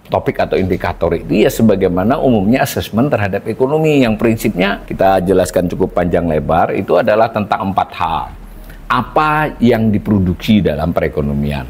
topik atau indikator itu ya sebagaimana umumnya asesmen terhadap ekonomi yang prinsipnya kita jelaskan cukup panjang lebar itu adalah tentang 4 hal. Apa yang diproduksi dalam perekonomian?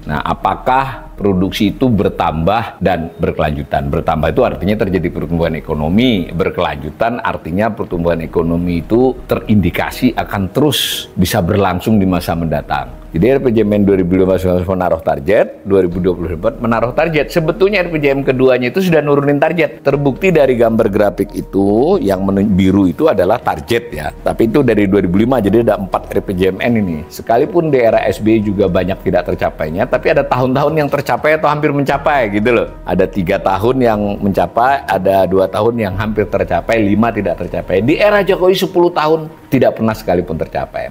Nah, apakah produksi itu bertambah dan berkelanjutan? Bertambah itu artinya terjadi pertumbuhan ekonomi, berkelanjutan artinya pertumbuhan ekonomi itu terindikasi akan terus bisa berlangsung di masa mendatang. Jadi RPJMN 2015 menaruh target, 2024 menaruh target. Sebetulnya RPJM keduanya itu sudah nurunin target. Terbukti dari gambar grafik itu, yang biru itu adalah target ya. Tapi itu dari 2005, jadi ada 4 RPJMN ini. Sekalipun di era SBY juga banyak tidak tercapainya, tapi ada tahun-tahun yang tercapai atau hampir mencapai gitu loh. Ada 3 tahun yang mencapai, ada 2 tahun yang hampir tercapai, 5 tidak tercapai. Di era Jokowi 10 tahun tidak pernah sekalipun tercapai.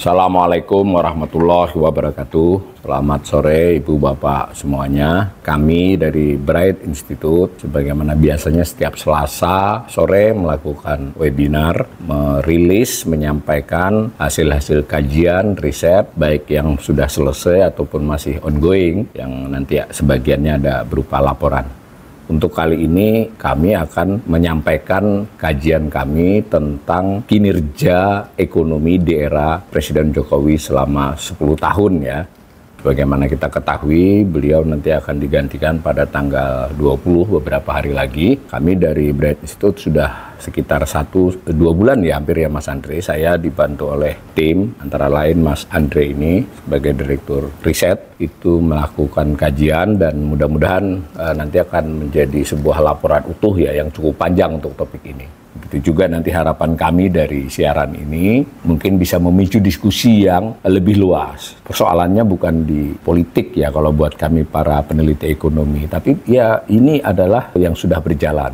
Assalamualaikum warahmatullahi wabarakatuh. Selamat sore Ibu Bapak semuanya. Kami dari Bright Institute sebagaimana biasanya setiap Selasa sore melakukan webinar, merilis, menyampaikan hasil-hasil kajian, riset, baik yang sudah selesai ataupun masih ongoing, yang nanti sebagiannya ada berupa laporan. Untuk kali ini kami akan menyampaikan kajian kami tentang kinerja ekonomi di era Presiden Jokowi selama 10 tahun ya. Bagaimana kita ketahui, beliau nanti akan digantikan pada tanggal 20 beberapa hari lagi. Kami dari Bright Institute sudah sekitar 1-2 bulan ya hampir ya Mas Andre. Saya dibantu oleh tim, antara lain Mas Andre ini sebagai Direktur Riset, itu melakukan kajian dan mudah-mudahan nanti akan menjadi sebuah laporan utuh ya yang cukup panjang untuk topik ini. Begitu juga nanti harapan kami dari siaran ini mungkin bisa memicu diskusi yang lebih luas. Persoalannya bukan di politik ya kalau buat kami para peneliti ekonomi, tapi ya ini adalah yang sudah berjalan.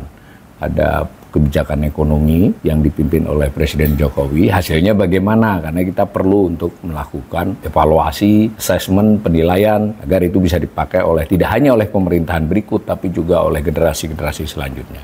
Ada kebijakan ekonomi yang dipimpin oleh Presiden Jokowi, hasilnya bagaimana? Karena kita perlu untuk melakukan evaluasi, asesmen, penilaian agar itu bisa dipakai oleh tidak hanya oleh pemerintahan berikut tapi juga oleh generasi-generasi selanjutnya.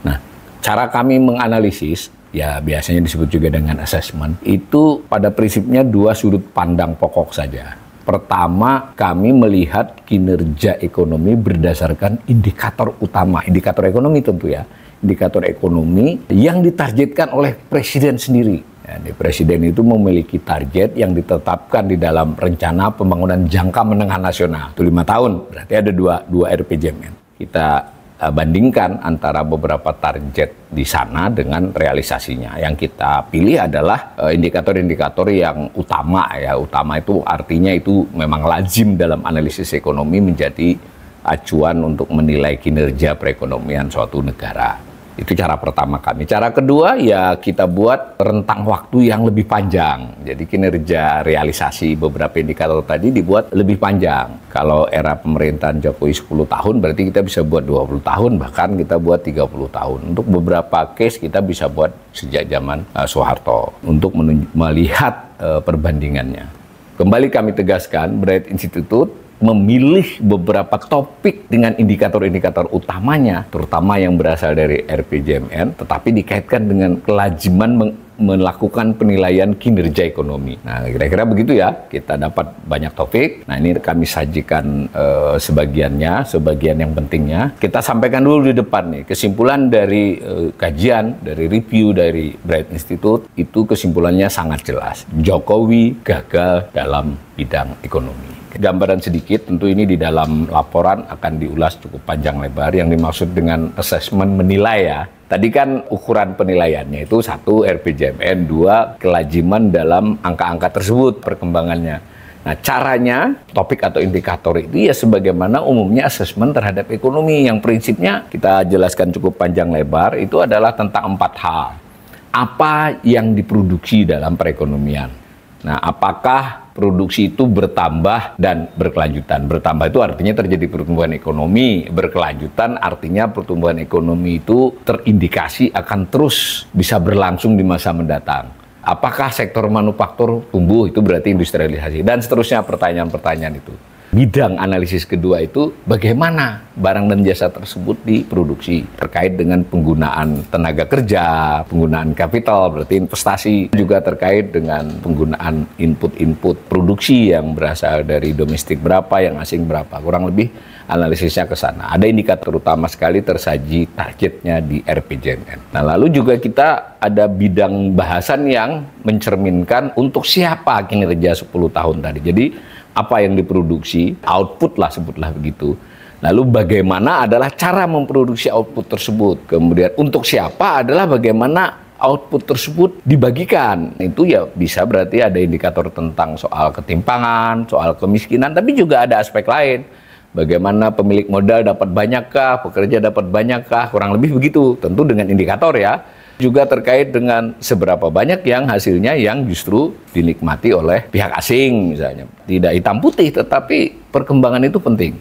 Nah, cara kami menganalisis, ya biasanya disebut juga dengan assessment, itu pada prinsipnya 2 sudut pandang pokok saja. Pertama, kami melihat kinerja ekonomi berdasarkan indikator utama, indikator ekonomi tentu ya, indikator ekonomi yang ditargetkan oleh Presiden sendiri. Ya, Presiden itu memiliki target yang ditetapkan di dalam rencana pembangunan jangka menengah nasional, itu 5 tahun, berarti ada dua RPJMN. Kita bandingkan antara beberapa target di sana dengan realisasinya. Yang kita pilih adalah indikator-indikator yang utama ya. Utama itu artinya itu memang lazim dalam analisis ekonomi menjadi acuan untuk menilai kinerja perekonomian suatu negara. Itu cara pertama kami. Cara kedua ya kita buat rentang waktu yang lebih panjang. Jadi kinerja realisasi beberapa indikator tadi dibuat lebih panjang. Kalau era pemerintahan Jokowi 10 tahun berarti kita bisa buat 20 tahun, bahkan kita buat 30 tahun. Untuk beberapa case kita bisa buat sejak zaman Soeharto untuk melihat perbandingannya. Kembali kami tegaskan, Bright Institute memilih beberapa topik dengan indikator-indikator utamanya, terutama yang berasal dari RPJMN, tetapi dikaitkan dengan kelaziman melakukan penilaian kinerja ekonomi. Nah, kira-kira begitu ya, kita dapat banyak topik. Nah, ini kami sajikan sebagian yang pentingnya. Kita sampaikan dulu di depan nih, kesimpulan dari kajian, dari review dari Bright Institute, itu kesimpulannya sangat jelas. Jokowi gagal dalam bidang ekonomi. Gambaran sedikit, tentu ini di dalam laporan akan diulas cukup panjang lebar. Yang dimaksud dengan assessment menilai ya. Tadi kan ukuran penilaiannya itu 1 RPJMN, 2 kelaziman dalam angka-angka tersebut perkembangannya. Nah, caranya, topik atau indikator itu ya sebagaimana umumnya asesmen terhadap ekonomi yang prinsipnya kita jelaskan cukup panjang lebar itu adalah tentang 4 hal. Apa yang diproduksi dalam perekonomian? Nah, apakah produksi itu bertambah dan berkelanjutan? Bertambah itu artinya terjadi pertumbuhan ekonomi, berkelanjutan artinya pertumbuhan ekonomi itu terindikasi akan terus bisa berlangsung di masa mendatang. Apakah sektor manufaktur tumbuh? Itu berarti industrialisasi dan seterusnya pertanyaan-pertanyaan itu. bidang analisis kedua itu bagaimana barang dan jasa tersebut diproduksi terkait dengan penggunaan tenaga kerja, penggunaan kapital berarti investasi, juga terkait dengan penggunaan input-input produksi yang berasal dari domestik berapa, yang asing berapa, kurang lebih analisisnya ke sana. Ada indikator utama sekali tersaji targetnya di RPJMN. Nah, lalu juga kita ada bidang bahasan yang mencerminkan untuk siapa kinerja 10 tahun tadi. Jadi apa yang diproduksi, output lah sebutlah begitu. Lalu bagaimana adalah cara memproduksi output tersebut. Kemudian untuk siapa adalah bagaimana output tersebut dibagikan. Itu ya bisa berarti ada indikator tentang soal ketimpangan, soal kemiskinan, tapi juga ada aspek lain. Bagaimana pemilik modal dapat banyakkah, pekerja dapat banyakkah, kurang lebih begitu. Tentu dengan indikator ya. Juga terkait dengan seberapa banyak yang hasilnya yang justru dinikmati oleh pihak asing misalnya. Tidak hitam putih, tetapi perkembangan itu penting.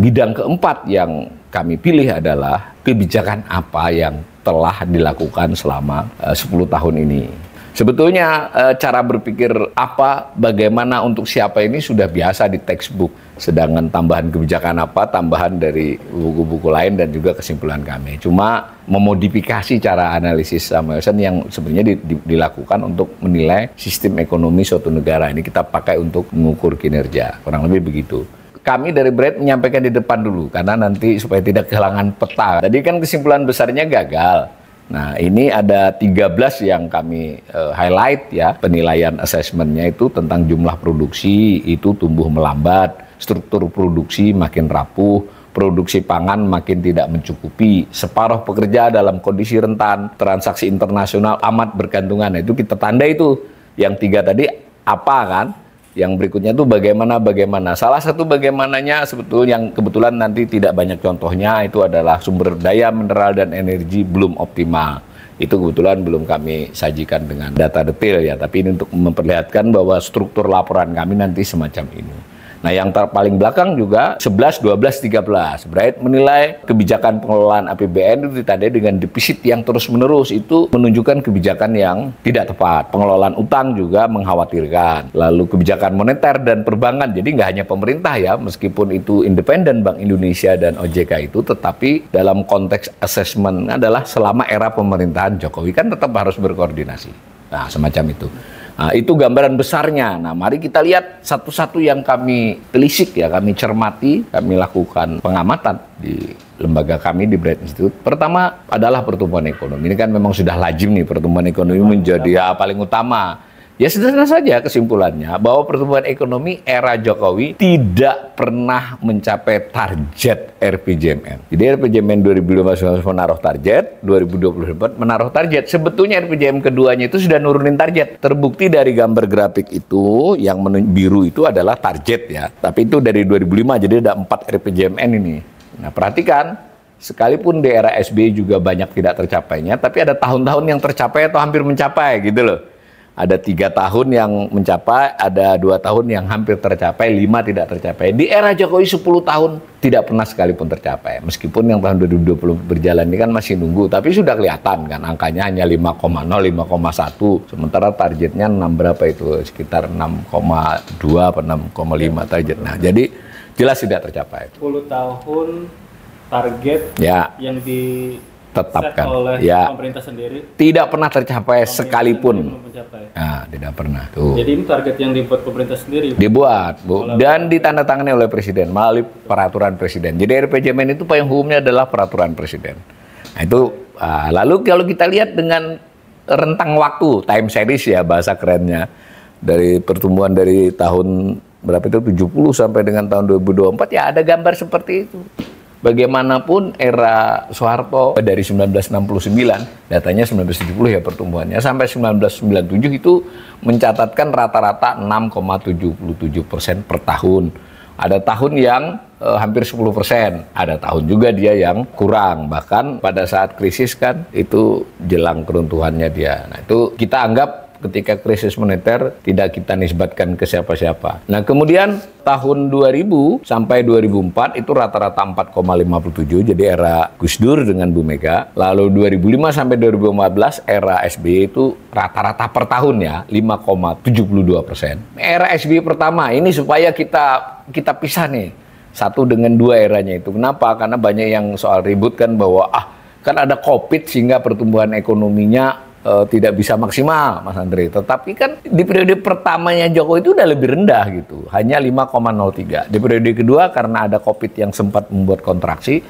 Bidang keempat yang kami pilih adalah kebijakan apa yang telah dilakukan selama 10 tahun ini. Sebetulnya cara berpikir apa, bagaimana, untuk siapa ini sudah biasa di textbook. Sedangkan tambahan kebijakan apa, tambahan dari buku-buku lain dan juga kesimpulan kami. Cuma memodifikasi cara analisis Samuelson yang sebenarnya dilakukan untuk menilai sistem ekonomi suatu negara. Ini kita pakai untuk mengukur kinerja, kurang lebih begitu. Kami dari BRAIT menyampaikan di depan dulu, karena nanti supaya tidak kehilangan peta. Tadi kan kesimpulan besarnya gagal. Nah, ini ada 13 yang kami highlight ya. Penilaian assessment-nya itu tentang jumlah produksi itu tumbuh melambat, struktur produksi makin rapuh, produksi pangan makin tidak mencukupi, separuh pekerja dalam kondisi rentan, transaksi internasional amat bergantungan. Nah, itu kita tanda itu. Yang 3 tadi apa kan? Yang berikutnya itu bagaimana. Salah satu bagaimananya sebetulnya yang kebetulan nanti tidak banyak contohnya itu adalah sumber daya mineral dan energi belum optimal. Itu kebetulan belum kami sajikan dengan data detail ya, tapi ini untuk memperlihatkan bahwa struktur laporan kami nanti semacam ini. Nah, yang paling belakang juga 11, 12, 13. BRAIT menilai kebijakan pengelolaan APBN itu ditandai dengan defisit yang terus-menerus. Itu menunjukkan kebijakan yang tidak tepat. Pengelolaan utang juga mengkhawatirkan. Lalu kebijakan moneter dan perbankan. Jadi nggak hanya pemerintah ya, meskipun itu independen Bank Indonesia dan OJK itu, tetapi dalam konteks assessment adalah selama era pemerintahan Jokowi kan tetap harus berkoordinasi. Nah, semacam itu. Nah, itu gambaran besarnya. Nah, mari kita lihat satu-satu yang kami telisik ya, kami cermati, kami lakukan pengamatan di lembaga kami di BRAIT Institute. Pertama adalah pertumbuhan ekonomi. Ini kan memang sudah lazim nih, pertumbuhan ekonomi menjadi paling utama. Ya sederhana saja kesimpulannya bahwa pertumbuhan ekonomi era Jokowi tidak pernah mencapai target RPJMN. Jadi RPJMN 2015 menaruh target, 2024 menaruh target. Sebetulnya RPJMN keduanya itu sudah nurunin target. Terbukti dari gambar grafik itu, yang biru itu adalah target ya. Tapi itu dari 2005, jadi ada 4 RPJMN ini. Nah, perhatikan, sekalipun di era SBY juga banyak tidak tercapainya, tapi ada tahun-tahun yang tercapai atau hampir mencapai gitu loh. Ada 3 tahun yang mencapai, ada 2 tahun yang hampir tercapai, 5 tidak tercapai. Di era Jokowi 10 tahun tidak pernah sekalipun tercapai. Meskipun yang tahun 2020 berjalan ini kan masih nunggu, tapi sudah kelihatan kan angkanya hanya 5,0, 5,1. Sementara targetnya 6 berapa itu? Sekitar 6,2 atau 6,5 target. Nah, jadi jelas tidak tercapai. 10 tahun target ya, yang tetapkan oleh ya, pemerintah sendiri tidak pernah tercapai sekalipun. Nah, tidak pernah. Tuh. Jadi ini target yang dibuat pemerintah sendiri. Dibuat, Bu, dan ditandatangani oleh Presiden melalui peraturan Presiden. Jadi RPJMN itu payung hukumnya adalah peraturan Presiden. Nah, itu lalu kalau kita lihat dengan rentang waktu, time series ya bahasa kerennya, dari pertumbuhan dari tahun berapa itu 70 sampai dengan tahun 2024 ya ada gambar seperti itu. Bagaimanapun era Soeharto dari 1969, datanya 1970 ya pertumbuhannya, sampai 1997 itu mencatatkan rata-rata 6,77% per tahun. Ada tahun yang hampir 10%, ada tahun juga dia yang kurang. Bahkan pada saat krisis kan itu jelang keruntuhannya dia. Nah, itu kita anggap ketika krisis moneter tidak kita nisbatkan ke siapa-siapa. Nah, kemudian tahun 2000 sampai 2004 itu rata-rata 4,57, jadi era Gus Dur dengan Bu Mega. Lalu 2005 sampai 2014 era SBY itu rata-rata per tahun ya 5,72%. Era SBY pertama ini supaya kita kita pisah nih satu dengan dua eranya itu. Kenapa? Karena banyak yang soal ribut kan bahwa kan ada COVID sehingga pertumbuhan ekonominya tidak bisa maksimal, Mas Andre. Tetapi kan di periode pertamanya Jokowi itu udah lebih rendah gitu, hanya 5,03. Di periode kedua karena ada COVID yang sempat membuat kontraksi,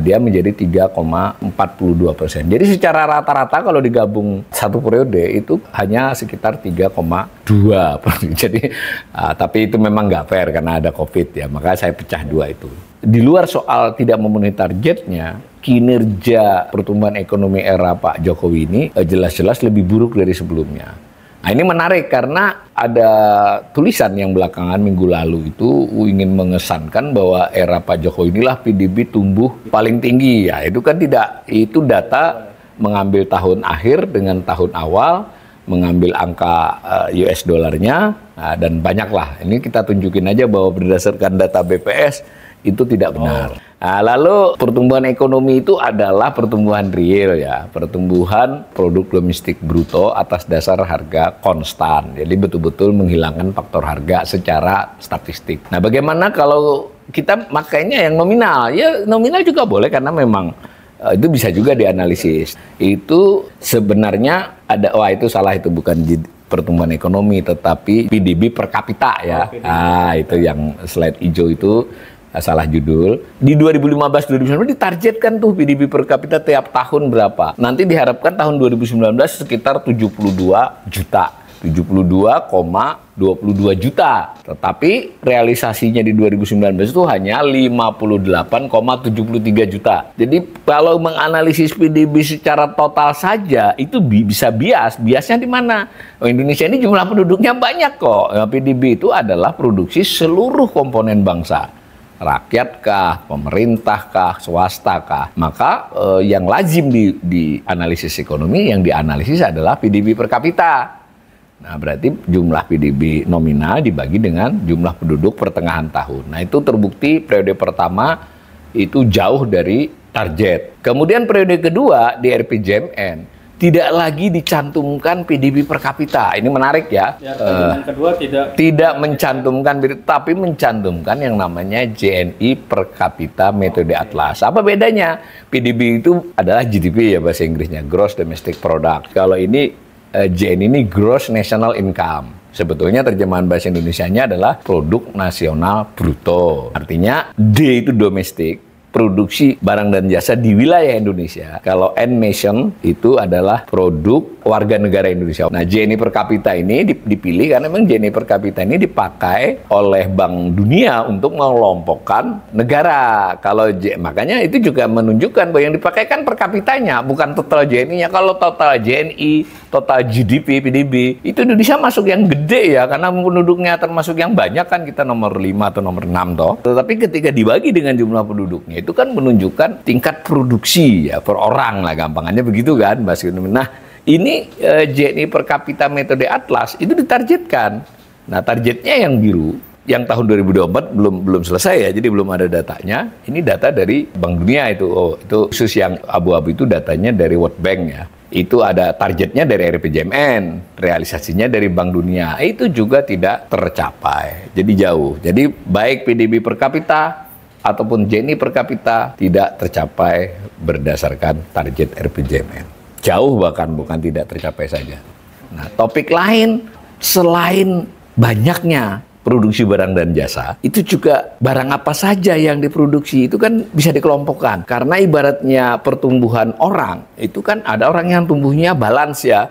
dia menjadi 3,42%. Jadi secara rata-rata kalau digabung satu periode itu hanya sekitar 3,2%. Jadi tapi itu memang nggak fair karena ada COVID ya, maka saya pecah dua itu. Di luar soal tidak memenuhi targetnya, kinerja pertumbuhan ekonomi era Pak Jokowi ini jelas-jelas lebih buruk dari sebelumnya. Nah ini menarik karena ada tulisan yang belakangan minggu lalu itu ingin mengesankan bahwa era Pak Jokowi inilah PDB tumbuh paling tinggi. Ya itu kan tidak, itu data mengambil tahun akhir dengan tahun awal, mengambil angka US dollarnya, dan banyaklah. Ini kita tunjukin aja bahwa berdasarkan data BPS itu tidak benar. Nah, lalu pertumbuhan ekonomi itu adalah pertumbuhan real ya, pertumbuhan produk domestik bruto atas dasar harga konstan. Jadi betul-betul menghilangkan faktor harga secara statistik. Nah, bagaimana kalau kita makanya yang nominal? Ya nominal juga boleh karena memang itu bisa juga dianalisis. Itu sebenarnya ada, itu salah, itu bukan pertumbuhan ekonomi tetapi PDB per kapita ya. Itu yang slide hijau itu salah judul. Di 2015-2019 ditargetkan tuh PDB per kapita tiap tahun berapa. Nanti diharapkan tahun 2019 sekitar 72 juta. 72,22 juta. Tetapi realisasinya di 2019 itu hanya 58,73 juta. Jadi kalau menganalisis PDB secara total saja itu bisa bias. Biasnya di mana? Indonesia ini jumlah penduduknya banyak kok. PDB itu adalah produksi seluruh komponen bangsa. Rakyat kah, pemerintah kah, swasta kah. Maka yang lazim di analisis ekonomi, yang dianalisis adalah PDB per kapita. Nah berarti jumlah PDB nominal dibagi dengan jumlah penduduk pertengahan tahun. Nah itu terbukti periode pertama itu jauh dari target. Kemudian periode kedua di RPJMN tidak lagi dicantumkan PDB per kapita. Ini menarik ya. Yang kedua tidak mencantumkan, tapi mencantumkan yang namanya JNI per kapita metode Atlas. Apa bedanya? PDB itu adalah GDP ya bahasa Inggrisnya, Gross Domestic Product. Kalau ini JNI ini Gross National Income. Sebetulnya terjemahan bahasa Indonesianya adalah Produk Nasional Bruto. Artinya D itu domestik, produksi barang dan jasa di wilayah Indonesia. Kalau N nation itu adalah produk warga negara Indonesia. Nah, JNI per kapita ini dipilih karena memang JNI per kapita ini dipakai oleh Bank Dunia untuk mengelompokkan negara. Makanya itu juga menunjukkan bahwa yang dipakai kan per kapitanya, bukan total JNI-nya. Kalau total JNI, total GDP, PDB, itu Indonesia masuk yang gede ya, karena penduduknya termasuk yang banyak kan, kita nomor 5 atau nomor 6 toh. Tetapi ketika dibagi dengan jumlah penduduknya, itu kan menunjukkan tingkat produksi ya per orang lah, gampangannya begitu kan Mas. Nah ini JNI per kapita metode Atlas itu ditargetkan. Nah targetnya yang biru, yang tahun 2024 belum selesai ya, jadi belum ada datanya. Ini data dari Bank Dunia itu. Itu khusus yang abu-abu itu datanya dari World Bank ya. Itu ada targetnya dari RPJMN, realisasinya dari Bank Dunia. Itu juga tidak tercapai. Jadi jauh. Jadi baik PDB per kapita ataupun JNI per kapita tidak tercapai berdasarkan target RPJMN. Jauh bahkan, bukan tidak tercapai saja. Nah, topik lain selain banyaknya produksi barang dan jasa, itu juga barang apa saja yang diproduksi itu kan bisa dikelompokkan. Karena ibaratnya pertumbuhan orang, itu kan ada orang yang tumbuhnya balance ya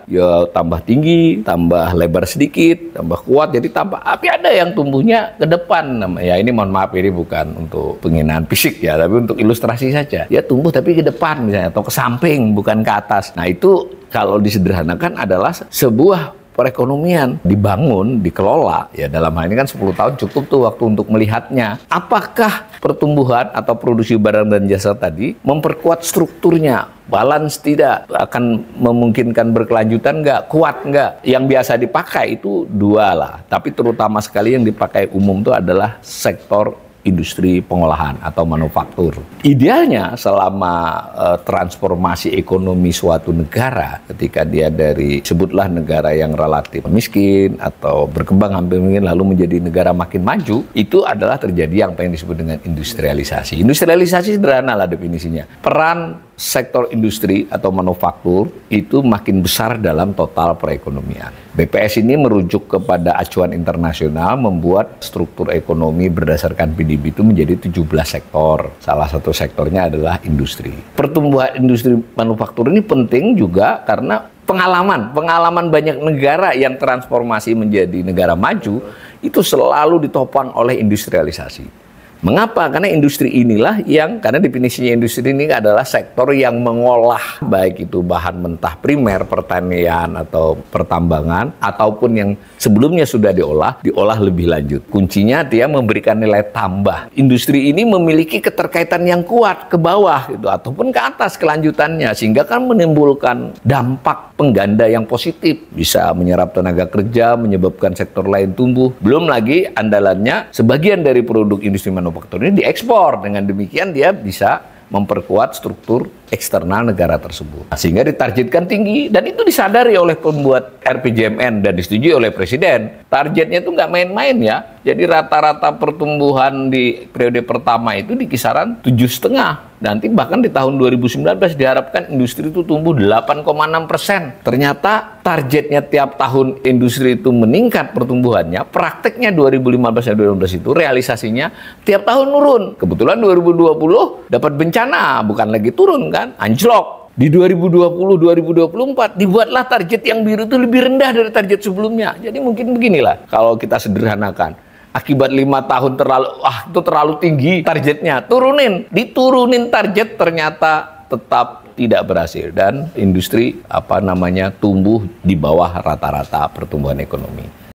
tambah tinggi, tambah lebar sedikit, tambah kuat, jadi tambah. Tapi ada yang tumbuhnya ke depan. Ya ini mohon maaf, ini bukan untuk penghinaan fisik ya, tapi untuk ilustrasi saja. Ya tumbuh tapi ke depan misalnya, atau ke samping, bukan ke atas. Nah itu kalau disederhanakan adalah sebuah perekonomian dibangun, dikelola, ya dalam hal ini kan 10 tahun cukup tuh waktu untuk melihatnya. Apakah pertumbuhan atau produksi barang dan jasa tadi memperkuat strukturnya, balance tidak, akan memungkinkan berkelanjutan nggak, kuat nggak? Yang biasa dipakai itu dua lah, tapi terutama sekali yang dipakai umum itu adalah sektor industri pengolahan atau manufaktur. Idealnya selama transformasi ekonomi suatu negara, ketika dia dari sebutlah negara yang relatif miskin atau berkembang hampir mungkin lalu menjadi negara makin maju, itu adalah terjadi yang disebut dengan industrialisasi. Industrialisasi sederhana lah definisinya. Peran sektor industri atau manufaktur itu makin besar dalam total perekonomian. BPS ini merujuk kepada acuan internasional membuat struktur ekonomi berdasarkan PDB itu menjadi 17 sektor. Salah satu sektornya adalah industri. Pertumbuhan industri manufaktur ini penting juga karena pengalaman banyak negara yang transformasi menjadi negara maju itu selalu ditopang oleh industrialisasi. Mengapa? Karena industri inilah karena definisinya industri ini adalah sektor yang mengolah baik itu bahan mentah primer, pertanian atau pertambangan, ataupun yang sebelumnya sudah diolah lebih lanjut. Kuncinya dia memberikan nilai tambah. Industri ini memiliki keterkaitan yang kuat ke bawah gitu, ataupun ke atas kelanjutannya, sehingga kan menimbulkan dampak pengganda yang positif. Bisa menyerap tenaga kerja, menyebabkan sektor lain tumbuh. Belum lagi andalannya sebagian dari produk industri manufaktur ini diekspor. Dengan demikian dia bisa memperkuat struktur eksternal negara tersebut. Sehingga ditargetkan tinggi dan itu disadari oleh pembuat RPJMN dan disetujui oleh Presiden. Targetnya itu nggak main-main ya. Jadi rata-rata pertumbuhan di periode pertama itu di kisaran 7,5. Nanti bahkan di tahun 2019 diharapkan industri itu tumbuh 8,6%. Ternyata targetnya tiap tahun industri itu meningkat pertumbuhannya. Prakteknya 2015 dan 2016 itu realisasinya tiap tahun turun. Kebetulan 2020 dapat bencana, bukan lagi turun kan, anjlok. Di 2020-2024 dibuatlah target yang biru itu lebih rendah dari target sebelumnya. Jadi mungkin beginilah kalau kita sederhanakan. Akibat 5 tahun itu terlalu tinggi targetnya, diturunin target, ternyata tetap tidak berhasil dan industri tumbuh di bawah rata-rata pertumbuhan ekonomi.